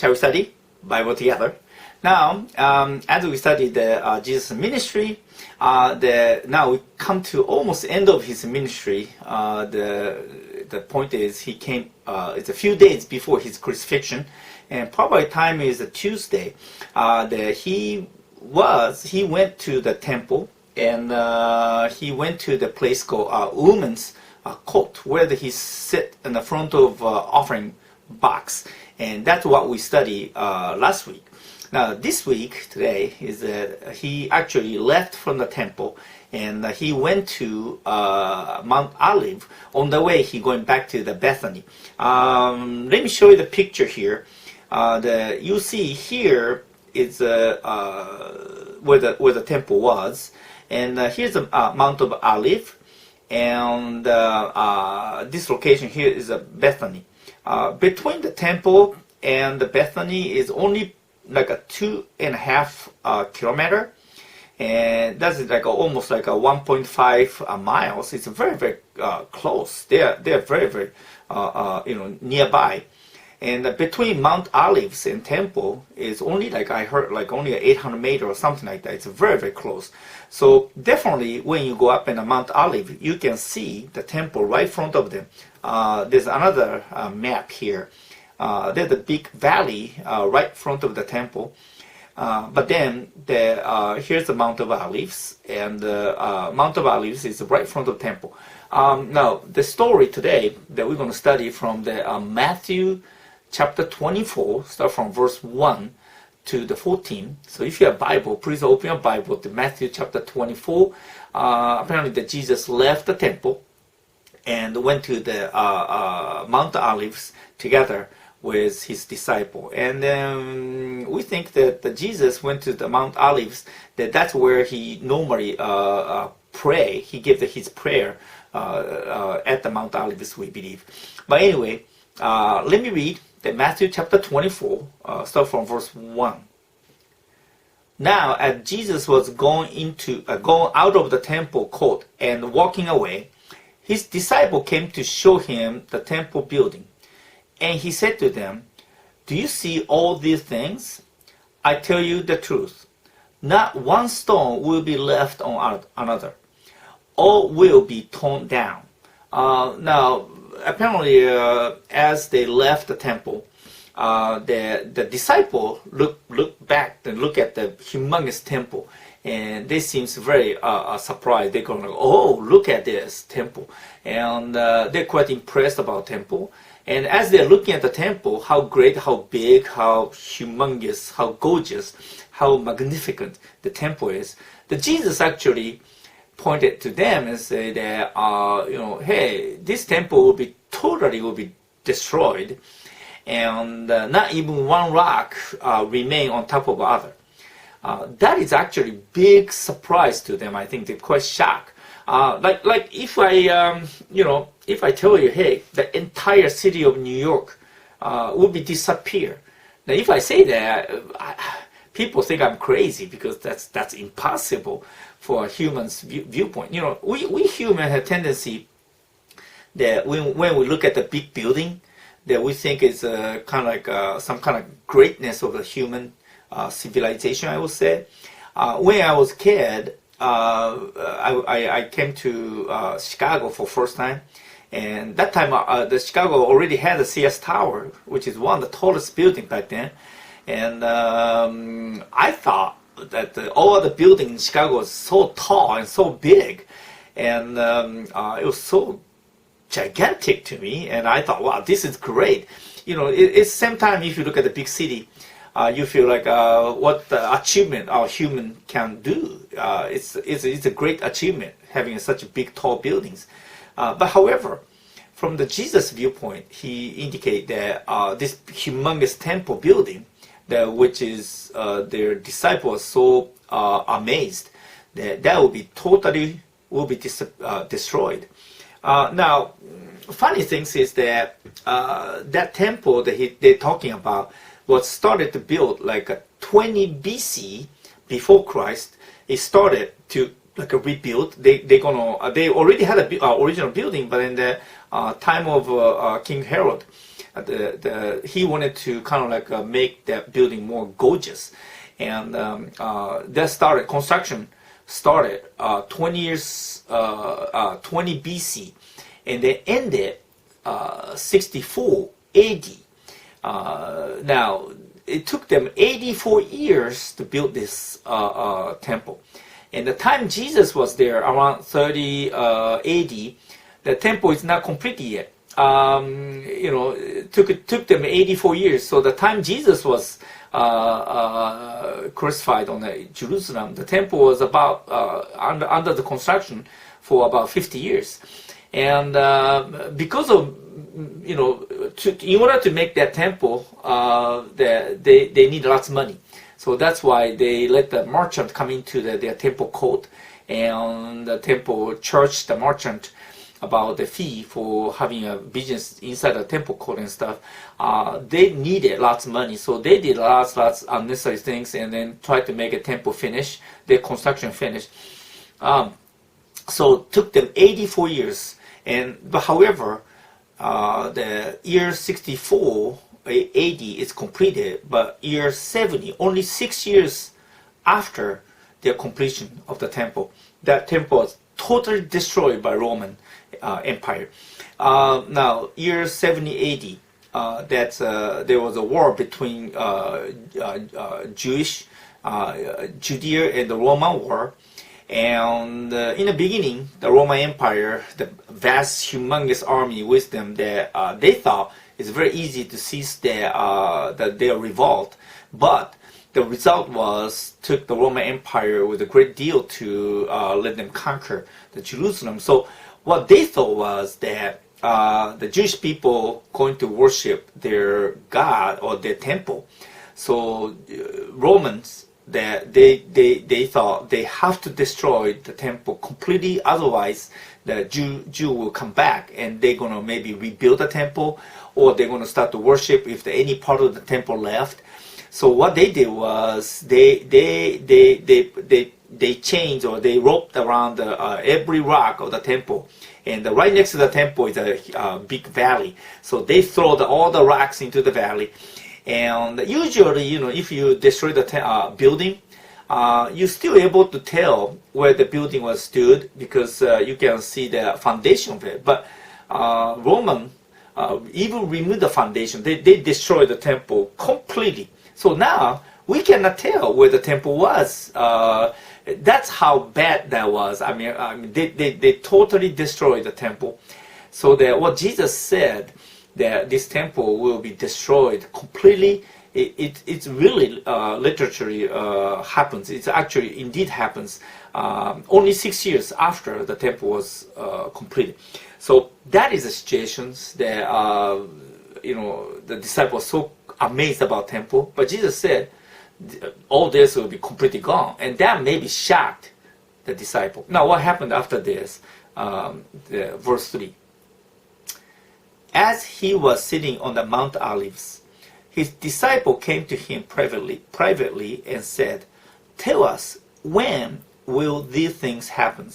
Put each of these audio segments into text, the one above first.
Shall we study Bible together? Now, as we study the Jesus ministry, now we come to almost the end of his ministry. The point is he came. It's a few days before his crucifixion, and probably time is a Tuesday. He went to the temple, and he went to the place called Women's Court, where he sit in the front of offering box, and that's what we studied last week. Now this week, today, is that he actually left from the temple and he went to Mount Olive. On the way, he going back to the Bethany. Let me show you the picture here. You see here is where the temple was, and here's the Mount of Olive, and this location here is Bethany. Between the temple and the Bethany is only like a 2.5 kilometer, and that's like almost like a 1.5 miles. It's very, very close. They're very, very nearby. And between Mount Olives and Temple is only, like I heard, like only 800 meters or something like that. It's very, very close. So definitely when you go up in Mount Olive, you can see the temple right in front of them. There's another map here. There's a big valley right in front of the temple. But then here's the Mount of Olives, and Mount of Olives is right in front of the temple. Now, the story today that we're going to study from the Matthew chapter 24, start from verse 1 to the 14. So if you have a Bible, please open your Bible to Matthew chapter 24. Apparently that Jesus left the temple and went to the Mount Olives together with his disciple. And then we think that Jesus went to the Mount Olives, that's where he normally pray. He gave his prayer at the Mount Olives, we believe. But anyway, let me read the Matthew chapter 24, start from verse 1. Now, as Jesus was going out of the temple court and walking away, his disciple came to show him the temple building. And he said to them, "Do you see all these things? I tell you the truth. Not one stone will be left on another. All will be torn down." Now, apparently, as they left the temple, the disciple look back and look at the humongous temple, and they seems very surprised. They're going, "Oh, look at this temple," and they're quite impressed about temple. And as they're looking at the temple, how great, how big, how humongous, how gorgeous, how magnificent the temple is, the Jesus actually pointed to them and said that, hey, this temple will be totally destroyed, and not even one rock remain on top of the other. That is actually big surprise to them. I think they're quite shocked. Like if I tell you, hey, the entire city of New York will be disappear. Now, if I say that, people think I'm crazy because that's impossible for a human's viewpoint. We humans have tendency that when we look at the big building, that we think is kind of like some kind of greatness of the human civilization, I would say. When I was a kid, I came to Chicago for first time, and that time the Chicago already had the CS Tower, which is one of the tallest buildings back then, and I thought that all of the buildings in Chicago was so tall and so big, and it was so gigantic to me, and I thought, wow, this is great. It's same time if you look at the big city, you feel like what the achievement our human can do. It's a great achievement having such big, tall buildings. But however, from the Jesus viewpoint, he indicate that this humongous temple building, which is their disciples so amazed that will be totally destroyed. Now, funny things is that that temple that they're talking about was started to build like a 20 BC before Christ. It started to like a rebuild. They already had a original building, but in the time of King Herod, he wanted to kind of like make that building more gorgeous, and construction started 20 years 20 BC, and they ended 64 AD. Now it took them 84 years to build this temple. And the time Jesus was there, around 30 AD, the temple is not completed yet. It took them 84 years. So the time Jesus was crucified on Jerusalem, the temple was about under the construction for about 50 years. And because of, in order to make that temple, they need lots of money. So that's why they let the merchant come into their temple court, and the temple charged the merchant about the fee for having a business inside the temple court and stuff. They needed lots of money, so they did lots unnecessary things, and then tried to make a temple finish, their construction finished. So it took them 84 years, but however, the year 64 AD is completed, but year 70, only 6 years after the completion of the temple, that temple was totally destroyed by Roman Empire. Now, year 70 AD, there was a war between Judea and the Roman war. And in the beginning, the Roman Empire, the vast, humongous army with them, that they thought it's very easy to seize their revolt. But the result was took the Roman Empire with a great deal to let them conquer the Jerusalem. So what they thought was that the Jewish people going to worship their God or their temple. So Romans, that they thought they have to destroy the temple completely, otherwise the Jew will come back and they're gonna maybe rebuild the temple, or they're gonna start to worship if any part of the temple left. So what they did was they changed, or they roped around every rock of the temple, and right next to the temple is a big valley. So they throw all the rocks into the valley. And usually, if you destroy the building, you're still able to tell where the building was stood, because you can see the foundation of it. But Roman even removed the foundation. They destroyed the temple completely. So now we cannot tell where the temple was. That's how bad that was. I mean, they totally destroyed the temple. So that what Jesus said, that this temple will be destroyed completely, it's really literally happens. It's actually indeed happens only 6 years after the temple was completed. So that is the situations that the disciples were so amazed about temple, but Jesus said all this will be completely gone, and that maybe shocked the disciple. Now what happened after this? Verse 3. As he was sitting on the Mount Olives, his disciple came to him privately and said, "Tell us, when will these things happen?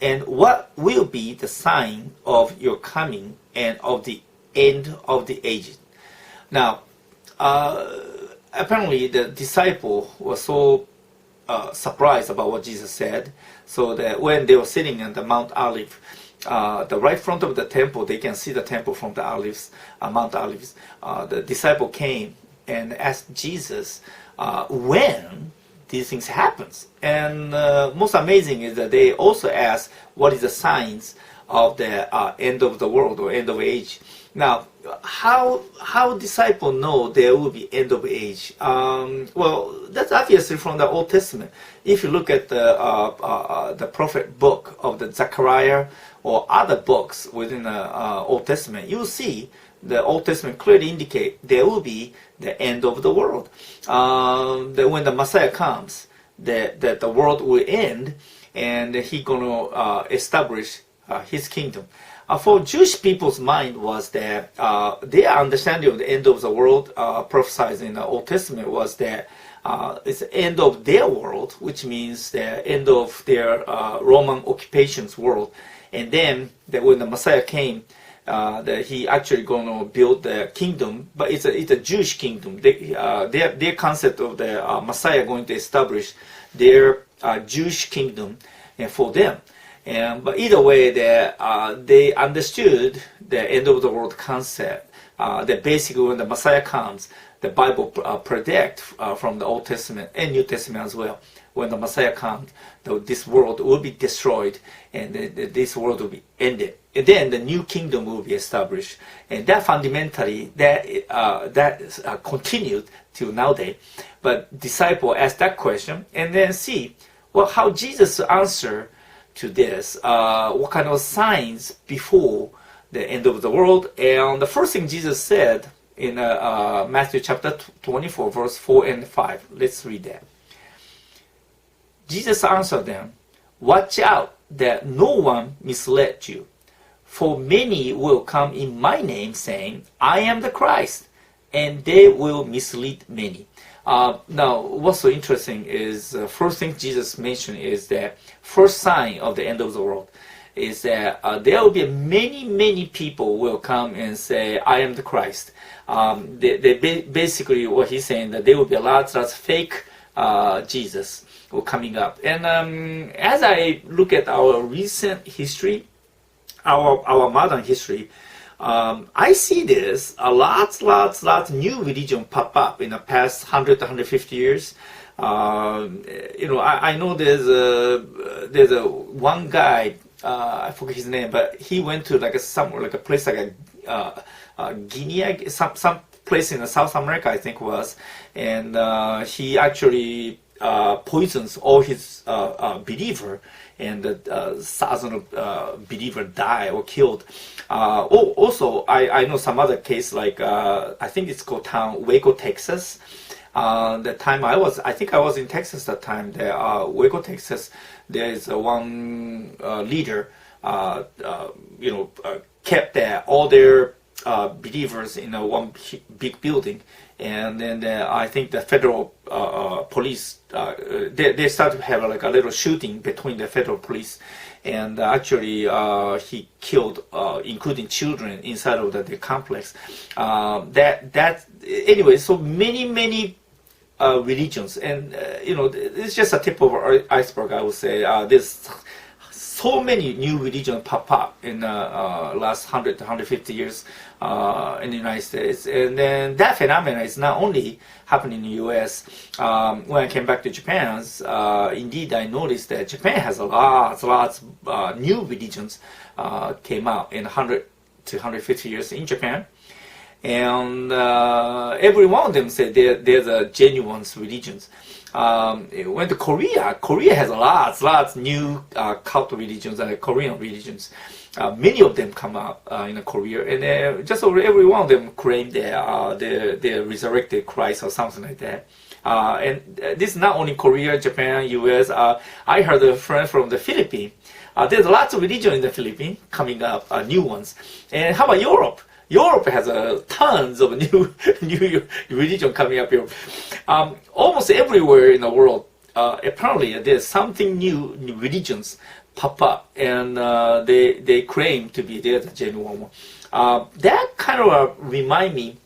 And what will be the sign of your coming and of the end of the age?" Now, apparently the disciple was so surprised about what Jesus said, so that when they were sitting on the Mount Olive, the right front of the temple, they can see the temple from the Mount Olives. The disciple came and asked Jesus when these things happens. And most amazing is that they also asked what is the signs of the end of the world or end of age. Now, how disciples know there will be end of age? Well, that's obviously from the Old Testament. If you look at the prophet book of the Zechariah or other books within the Old Testament, you'll see the Old Testament clearly indicate there will be the end of the world. That when the Messiah comes, that the world will end, and He's going to establish His kingdom. For Jewish people's mind was that their understanding of the end of the world prophesied in the Old Testament was that it's the end of their world, which means the end of their Roman occupation's world. And then that when the Messiah came, that he actually going to build the kingdom, but it's a Jewish kingdom. Their concept of the Messiah going to establish their Jewish kingdom for them. But either way, they understood the end of the world concept. That basically when the Messiah comes, the Bible predict from the Old Testament and New Testament as well. When the Messiah comes, this world will be destroyed and this world will be ended. And then the new kingdom will be established. And that fundamentally, that continued till nowadays. But disciple ask that question and then see how Jesus answered to this. What kind of signs before the end of the world. And the first thing Jesus said in Matthew chapter 24, verse 4 and 5. Let's read that. Jesus answered them, "Watch out that no one mislead you. For many will come in my name, saying, 'I am the Christ,' and they will mislead many." Now, what's so interesting is first thing Jesus mentioned is that first sign of the end of the world is that there will be many people will come and say, "I am the Christ." Basically, what he's saying that there will be lots of fake Jesus coming up. And as I look at our recent history, our modern history, I see this lots new religion pop up in the past 100 to 150 years. I know there's a one guy, I forget his name, but he went to like a place like Guinea, some place in South America, I think was, and he actually poisons all his believer, and thousands of believers die or killed. Also, I know some other case like I think it's called town Waco, Texas. The time I think I was in Texas that time. There, Waco, Texas. There is one leader, kept all their believers in one big building, and then I think the federal police they started to have like a little shooting between the federal police, and actually he killed including children inside of the complex. Anyway, so many religions, and it's just a tip of the iceberg, I would say. There's so many new religions pop up in the last 100 to 150 years in the United States. And then that phenomenon is not only happening in the U.S. When I came back to Japan, indeed I noticed that Japan has lots new religions came out in 100 to 150 years in Japan. And every one of them said they're the genuine religions. Went to Korea. Korea has lots new cult religions and Korean religions. Many of them come out in Korea, and just every one of them claim they resurrected Christ or something like that. And this is not only Korea, Japan, U.S. I heard a friend from the Philippines. There's lots of religion in the Philippines coming up, new ones. And how about Europe? Europe has tons of new religion coming up here. Almost everywhere in the world, apparently there's something new religions pop up, and they claim to be the genuine one. That kind of remind me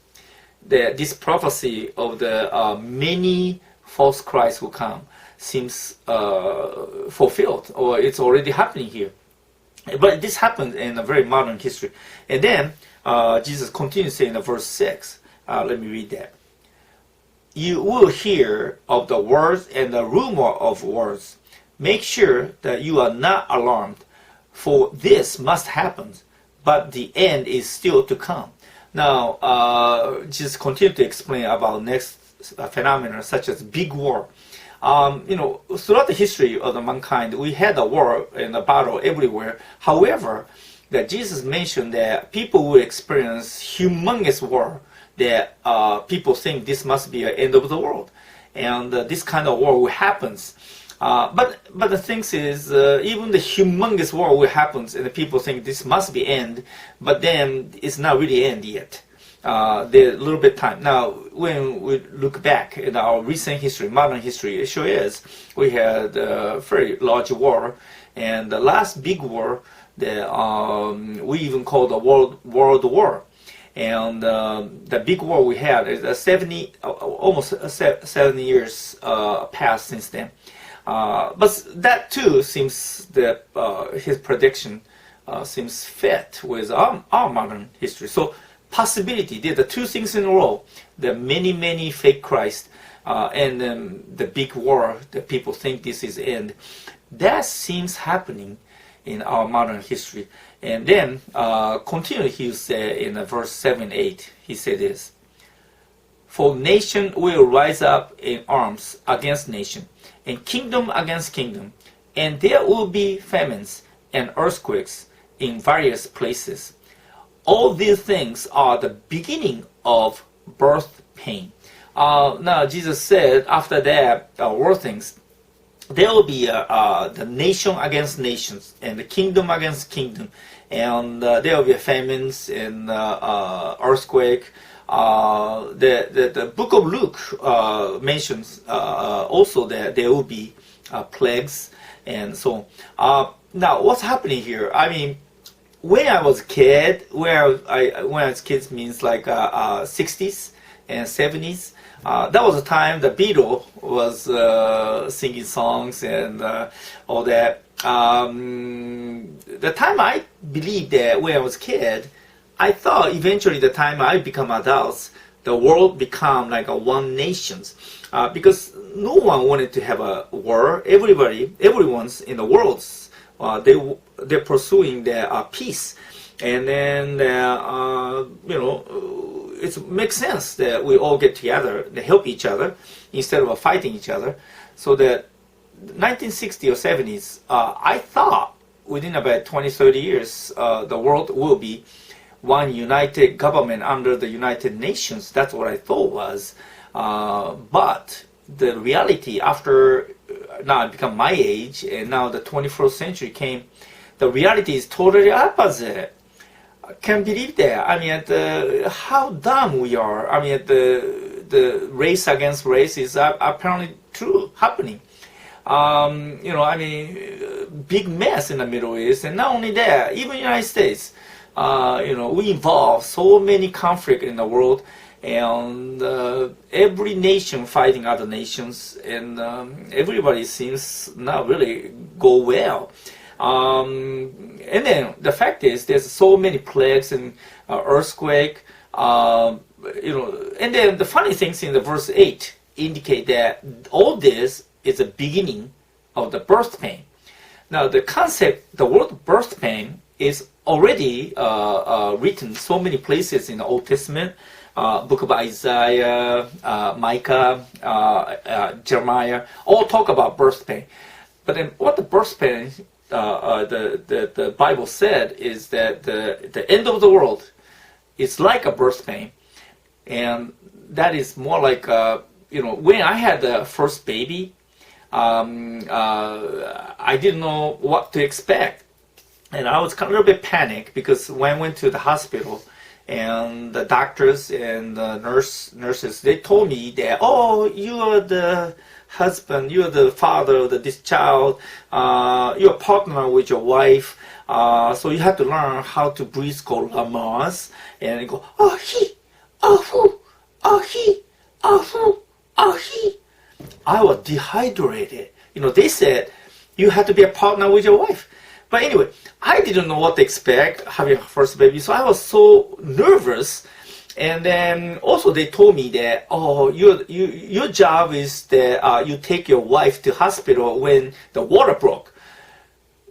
that this prophecy of the many false Christs who come seems fulfilled, or it's already happening here. But this happened in a very modern history. And then Jesus continues saying in verse 6, let me read that. "You will hear of the wars and the rumor of wars. Make sure that you are not alarmed, for this must happen, but the end is still to come." Now, Jesus continued to explain about next phenomena such as big war. Throughout the history of the mankind, we had a war and a battle everywhere. However, that Jesus mentioned that people will experience humongous war, that people think this must be the end of the world, and this kind of war will happen. But the thing is, even the humongous war will happen, and the people think this must be end, but then it's not really end yet. There's a little bit time. Now, when we look back at our recent history, modern history, it sure is. We had a very large war, and the last big war, we even call the World War. And the big war we had is almost 70 years passed since then. But that too seems that his prediction seems fit with our modern history. So possibility, there are the two things in a row: the many fake Christ and the big war that people think this is end. That seems happening in our modern history. And then continue, he said in verse 7-8, he said this: "For nation will rise up in arms against nation, and kingdom against kingdom, and there will be famines and earthquakes in various places. All these things are the beginning of birth pain." Now Jesus said after that war things, there will be the nation against nations and the kingdom against kingdom, and there will be famines and earthquake. The book of Luke mentions also that there will be plagues and so on. Now, what's happening here? I mean, when I was a kid, when I was a kid means like 60s and 70s. That was the time the Beatles was singing songs and all that. The time I believed that when I was a kid, I thought eventually the time I become adults, the world become like a one nations, because no one wanted to have a war. Everyone's in the world, they're pursuing their peace, and then it makes sense that we all get together to help each other instead of fighting each other. So that 1960 or 70s, I thought within about 20-30 years, the world will be one united government under the United Nations. That's what I thought was. But the reality after now I become my age and now the 21st century came, the reality is totally opposite. I can't believe that. I mean, how dumb we are. I mean, the race against race is apparently true happening. Big mess in the Middle East, and not only that, even United States. We involve so many conflict in the world, and every nation fighting other nations, and everybody seems not really go well. And then the fact is, there's so many plagues and earthquake. And then the funny things in the verse 8 indicate that all this is the beginning of the birth pain. Now, the concept, the word birth pain, is already written so many places in the Old Testament, book of Isaiah, Micah, Jeremiah, all talk about birth pain. But then what the birth pain, the Bible said is that the end of the world is like a birth pain, and that is more like when I had the first baby, I didn't know what to expect, and I was kind of a little bit panicked because when I went to the hospital, and the doctors and the nurses, they told me that, oh, you are the husband, you are the father of this child, you're a partner with your wife, so you have to learn how to breathe called Lamaze, and you go, oh he, oh who, oh he, oh who, oh he. I was dehydrated. They said you have to be a partner with your wife. But anyway, I didn't know what to expect having a first baby, so I was so nervous. And then also they told me that, oh, your job is that you take your wife to hospital when the water broke.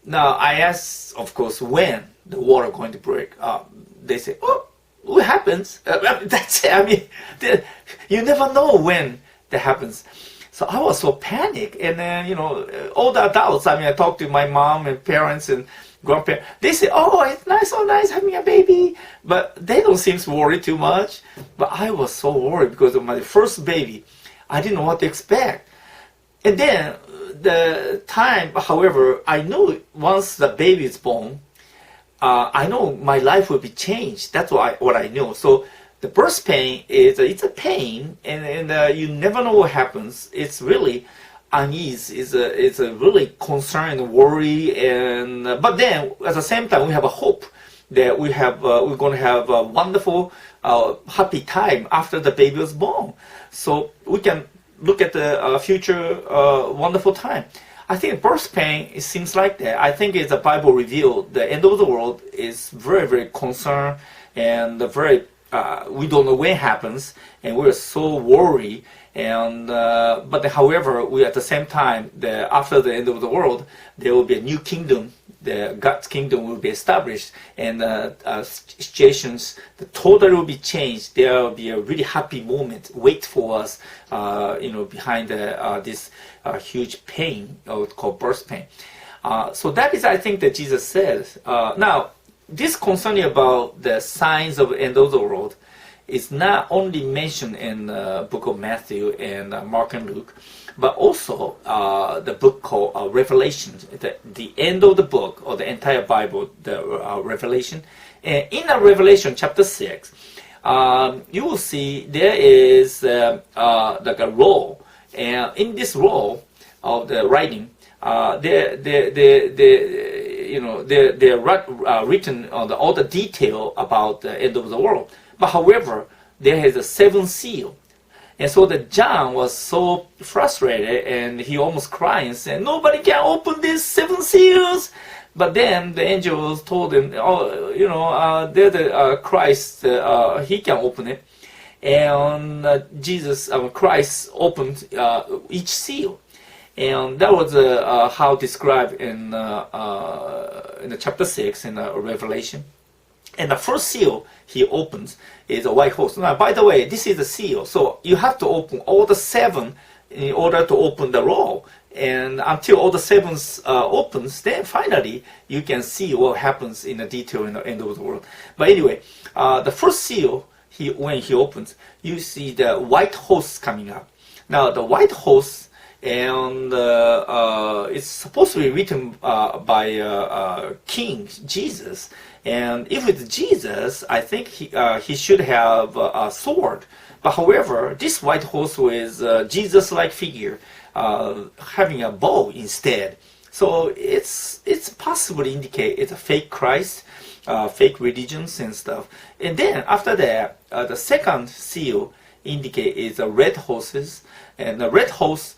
Now I asked, of course, when the water going to break. They say, oh, what happens? That's it. I mean, you never know when that happens. So I was so panicked, and then all the adults. I mean, I talked to my mom and parents and grandparents. They say, "Oh, it's nice, so nice having a baby," but they don't seem worried too much. But I was so worried because of my first baby. I didn't know what to expect, and then the time. However, I knew once the baby is born, I know my life will be changed. That's what I knew. So. The birth pain it's a pain, and you never know what happens. It's really unease, is a really concern and worry, and but then at the same time we have a hope that we're going to have a wonderful, happy time after the baby was born. So we can look at the future wonderful time. I think birth pain, it seems like that. I think it's the Bible revealed the end of the world is very, very concerned, and very we don't know when it happens, and we're so worried. And but however, we at the same time, after the end of the world, there will be a new kingdom. The God's kingdom will be established, and situations totally will be changed. There will be a really happy moment wait for us, behind this huge pain called birth pain. So that is, I think, that Jesus says. Now, this concerning about the signs of the end of the world is not only mentioned in the book of Matthew and Mark and Luke, but also the book called Revelation, the end of the book, or the entire Bible, the Revelation. And in Revelation chapter 6, you will see there is like a roll, and in this roll of the writing, they're written on all the detail about the end of the world. But however, there is a seventh seal. And so that John was so frustrated, and he almost cried and said, "Nobody can open these seven seals." But then the angels told him, they're the Christ, he can open it. And Christ opened each seal. And that was how described in the chapter 6 in Revelation. And the first seal he opens is a white horse. Now, by the way, this is a seal, so you have to open all the seven in order to open the roll. And until all the sevens opens, then finally you can see what happens in the detail in the end of the world. But anyway, the first seal, when he opens, you see the white horse coming up. Now, the white horse, and it's supposed to be written by King Jesus. And if it's Jesus, I think he should have a sword. But however, this white horse with Jesus-like figure having a bow instead. So it's possibly indicate it's a fake Christ, fake religions and stuff. And then after that, the second seal indicate is red horses, and the red horse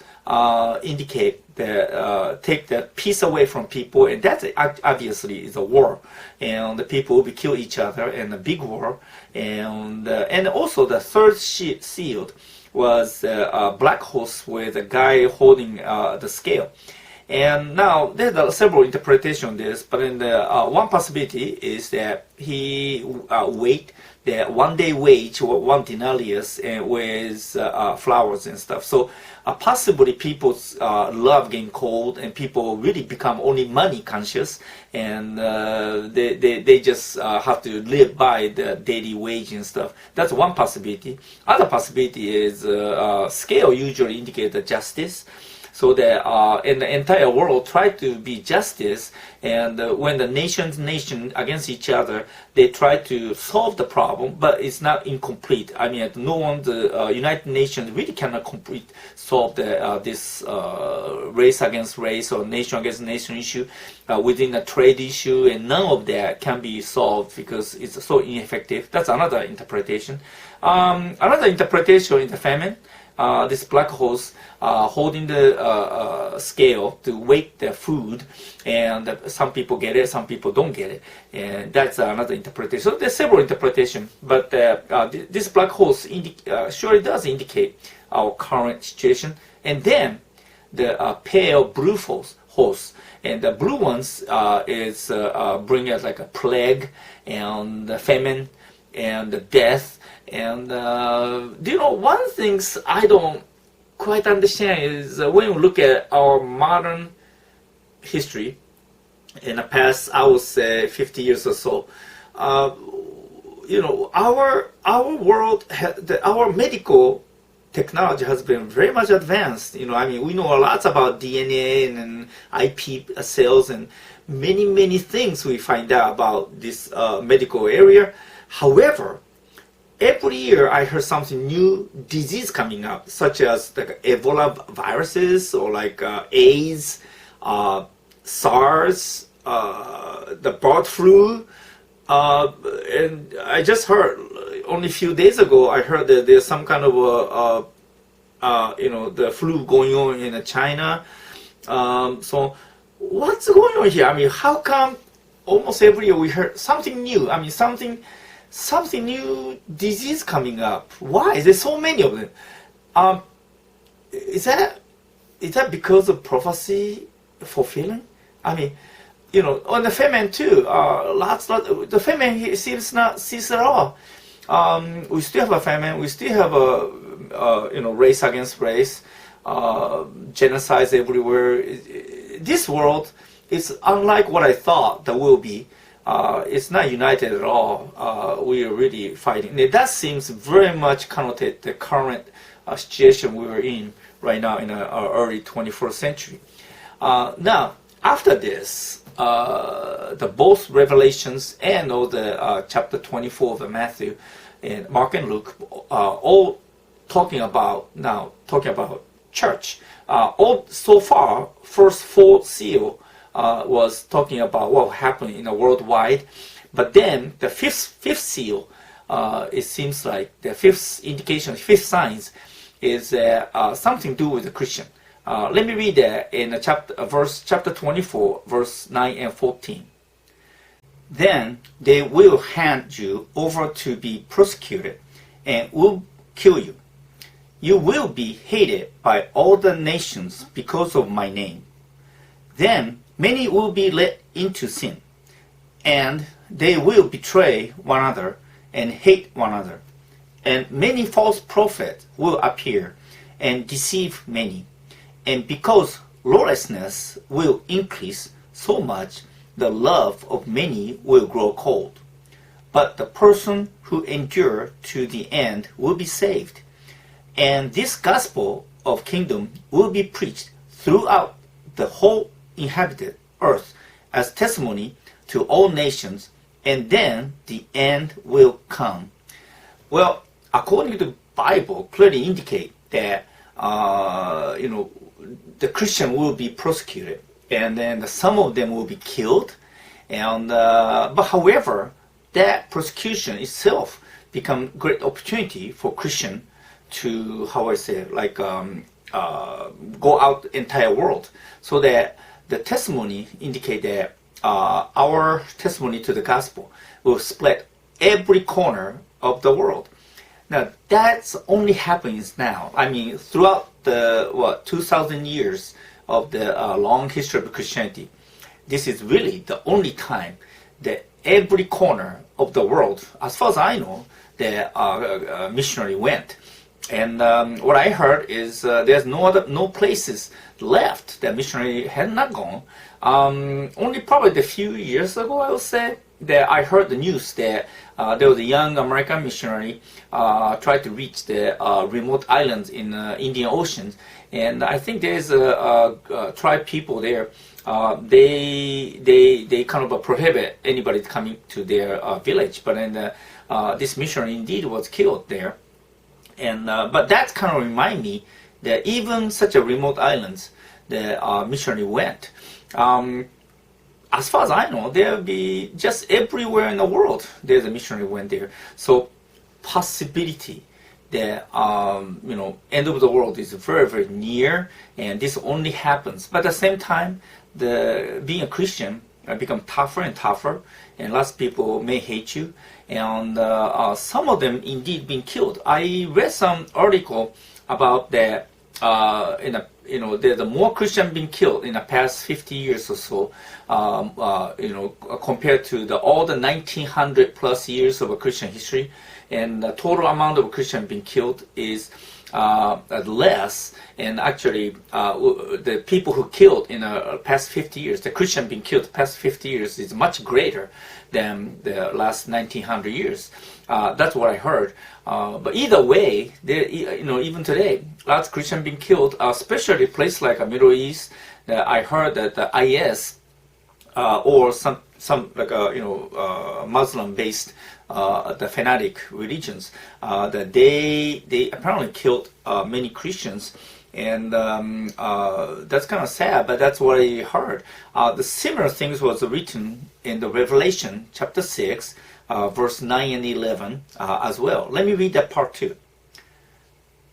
indicate that take the peace away from people, and that obviously is a war, and the people will be kill each other in a big war. And also the third seal was a black horse with a guy holding the scale. And now there's several interpretations on this, but in the one possibility is that he weighed the 1 day wage, or 1 denarius, with flowers and stuff. So possibly people love getting cold, and people really become only money conscious, and they just have to live by the daily wage and stuff. That's one possibility. Other possibility is scale usually indicate the justice. So that in the entire world try to be justice, and when the nation against each other, they try to solve the problem, but it's not incomplete. I mean, no one, the United Nations really cannot solve this race against race or nation against nation issue within a trade issue, and none of that can be solved because it's so ineffective. That's another interpretation. Another interpretation is the famine. This black horse holding the scale to weigh the food, and some people get it, some people don't get it, and that's another interpretation. So there's several interpretations, but this black horse surely does indicate our current situation. And then the pale blue horse, and the blue ones is bring us like a plague and the famine and the death. And one thing I don't quite understand is when we look at our modern history in the past, I would say 50 years or so, our world, our medical technology has been very much advanced. We know a lot about DNA and IP cells and many things we find out about this medical area. However, every year I heard something new disease coming up, such as like Ebola viruses or like AIDS, SARS, the bird flu. And I just heard only a few days ago, I heard that there's some kind of the flu going on in China. So what's going on here? I mean, how come almost every year we heard something new? I mean, something new disease coming up. Why is there so many of them? Is that because of prophecy fulfilling? I mean, on the famine too. The famine seems not cease at all. We still have a famine. We still have a race against race, genocides everywhere. This world is unlike what I thought that will be. It's not united at all. We are really fighting. And that seems very much connoted the current situation we are in right now in our early 21st century. Now, after this, the both Revelations and all the chapter 24 of Matthew and Mark and Luke, all talking about church. All so far, first four seal was talking about what happened in the worldwide, but then the fifth seal, it seems like the fifth indication, fifth signs, is something to do with the Christian. Let me read that in chapter 24, verse 9 and 14. Then they will hand you over to be persecuted and will kill you. You will be hated by all the nations because of my name. Then many will be led into sin, and they will betray one another and hate one another. And many false prophets will appear and deceive many. And because lawlessness will increase so much, the love of many will grow cold. But the person who endures to the end will be saved. And this gospel of kingdom will be preached throughout the whole inhabited earth as testimony to all nations, and then the end will come. Well, according to the Bible, clearly indicate that the Christian will be persecuted, and then some of them will be killed. And but however, that persecution itself become great opportunity for Christian to go out the entire world, so that the testimony indicate that our testimony to the gospel will spread every corner of the world. Now that's only happens now. I mean, throughout the 2,000 years of the long history of Christianity, this is really the only time that every corner of the world, as far as I know, the missionary went. And what I heard is there's no places left that missionary had not gone. Only probably a few years ago, I would say, that I heard the news that there was a young American missionary tried to reach the remote islands in the Indian Ocean, and I think there's a tribe people there. They kind of prohibit anybody coming to their village, but then this missionary indeed was killed there. And but that kind of remind me that even such a remote islands, the missionary went. As far as I know, there'll be just everywhere in the world there's a missionary went there. So possibility that end of the world is very, very near, and this only happens. But at the same time, being a Christian become tougher and tougher, and lots of people may hate you, and some of them indeed being killed. I read some article about that. There's more Christian being killed in the past 50 years or so, compared to all the 1900 plus years of a Christian history, and the total amount of Christian being killed is less. And actually, the people who killed in the past 50 years, the Christian being killed past 50 years, is much greater than the last 1900 years. That's what I heard. But either way, there, even today, lots of Christians being killed, especially places like the Middle East. I heard that the IS or some like Muslim-based the fanatic religions that they apparently killed many Christians. And that's kind of sad, but that's what I heard. The similar things was written in the Revelation chapter 6, verse 9 and 11 as well. Let me read that part too.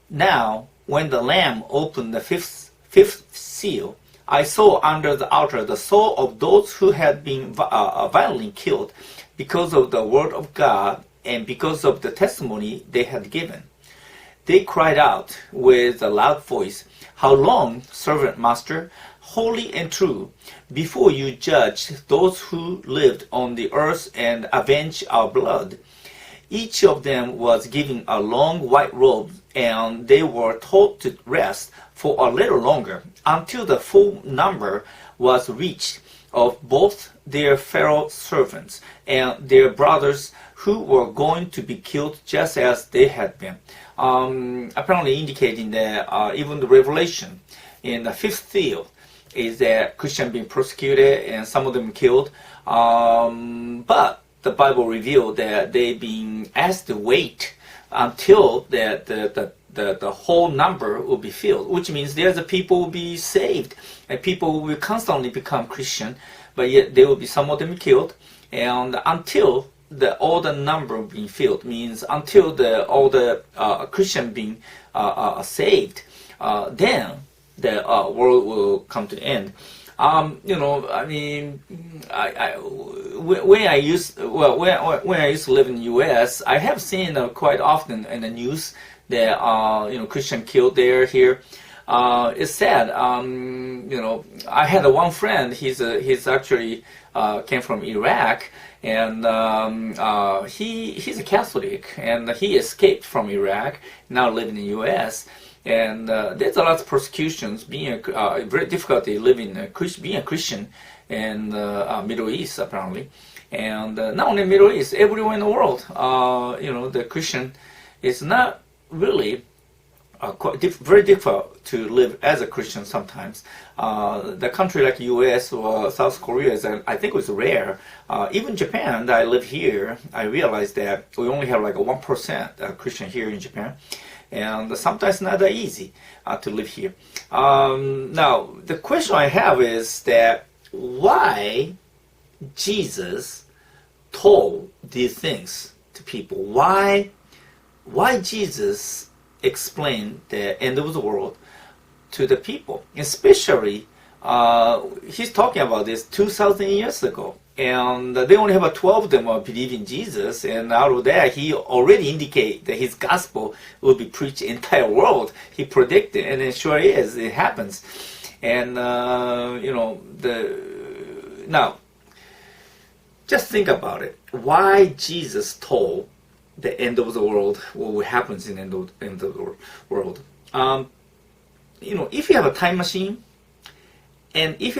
Now, when the Lamb opened the fifth seal, I saw under the altar the soul of those who had been violently killed because of the word of God and because of the testimony they had given. They cried out with a loud voice, "How long, servant master, holy and true, before you judge those who lived on the earth and avenge our blood?" Each of them was given a long white robe, and they were told to rest for a little longer until the full number was reached of both their fellow servants and their brothers who were going to be killed just as they had been. Apparently indicating that even the Revelation in the fifth seal is that Christians being persecuted and some of them killed. But the Bible revealed that they being asked to wait until the whole number will be filled, which means there's a people will be saved and people will constantly become Christian, but yet there will be some of them killed, and until all the number being filled means until all the Christian being saved, then the world will come to an end. When I used to live in the U.S., I have seen quite often in the news that Christian killed there here. It's sad. I had one friend. He's actually came from Iraq, and he's a Catholic, and he escaped from Iraq. Now living in the U.S. And there's a lot of persecutions, being very difficulty living being a Christian in Middle East apparently, and not only Middle East, everywhere in the world. The Christian is not really very difficult to live as a Christian sometimes. The country like U.S. or South Korea is, I think, was rare. Even Japan, that I live here, I realized that we only have like a 1% Christian here in Japan. And sometimes not that easy to live here. Now, the question I have is that why Jesus told these things to people? Why Jesus explained the end of the world to the people? Especially, he's talking about this 2,000 years ago. And they only have 12 of them believe in Jesus, and out of that, he already indicated that his gospel will be preached in the entire world. He predicted, and it sure is. It happens. And now, just think about it. Why Jesus told the end of the world, what happens in the end of the world? If you have a time machine, and if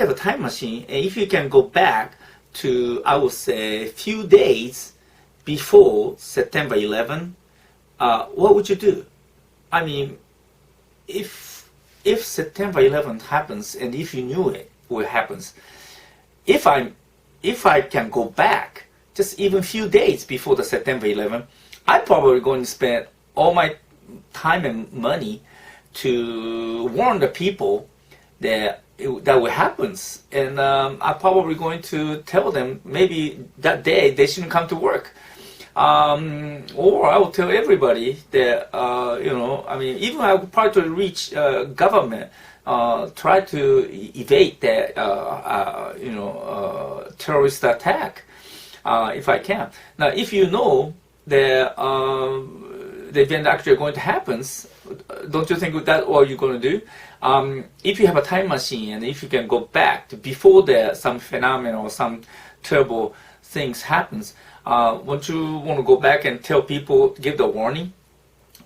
you can go back to, I would say, a few days before September 11, what would you do? I mean, if September 11th happens, and if you knew it, what happens? If I can go back just even few days before the September 11th, I'm probably going to spend all my time and money to warn the people that will happen, and I'm probably going to tell them maybe that day they shouldn't come to work, or I will tell everybody that even I would probably reach government, try to evade that terrorist attack if I can. Now, if you know that the event actually going to happen, don't you think that's what you're going to do? If you have a time machine and if you can go back to before some phenomenon or some terrible things happens, won't you want to go back and tell people, give the warning?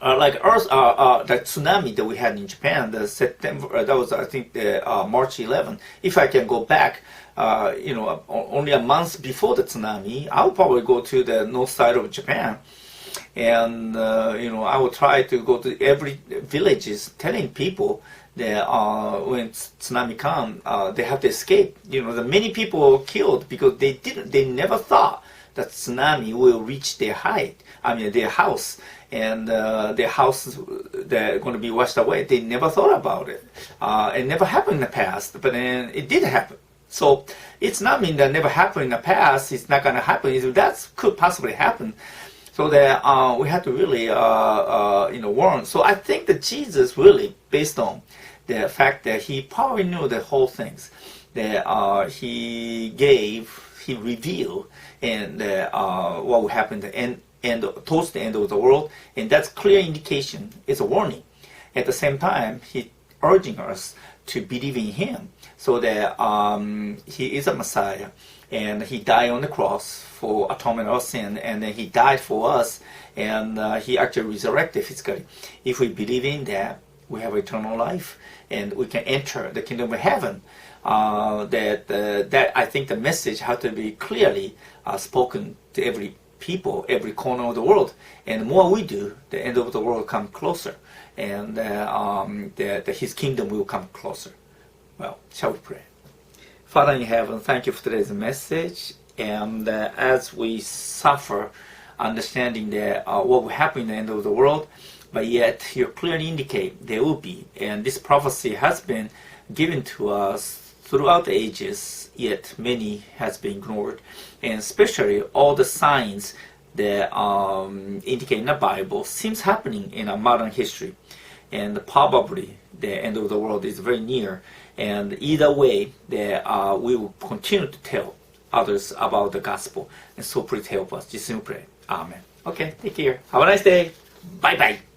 Like the tsunami that we had in Japan, the September, that was I think the March 11. If I can go back, only a month before the tsunami, I would probably go to the north side of Japan. And I will try to go to every villages telling people that when tsunami come, they have to escape. The many people were killed because they never thought that tsunami will reach their their house, and their house they're going to be washed away. They never thought about it. It never happened in the past, but then it did happen. So it's not mean that never happened in the past. It's not going to happen. That could possibly happen. So that we have to really warn. So I think that Jesus really, based on the fact that he probably knew the whole things, that he revealed, and what will happen towards the end of the world, and that's clear indication. It's a warning. At the same time, he urging us to believe in him, so that he is a Messiah, and he died on the cross for atonement of sin, and then he died for us, and he actually resurrected physically. If we believe in that, we have eternal life, and we can enter the kingdom of heaven. That I think the message has to be clearly spoken to every people, every corner of the world. And the more we do, the end of the world come closer, and his kingdom will come closer. Well, shall we pray? Father in heaven, thank you for today's message. And as we suffer, understanding that what will happen in the end of the world, but yet you clearly indicate there will be. And this prophecy has been given to us throughout the ages, yet many has been ignored. And especially all the signs that indicate in the Bible seems happening in our modern history. And probably the end of the world is very near. And either way, that we will continue to tell others about the gospel. And so please help us. Jesus, we pray. Amen. Okay, take care. Have a nice day. Bye-bye.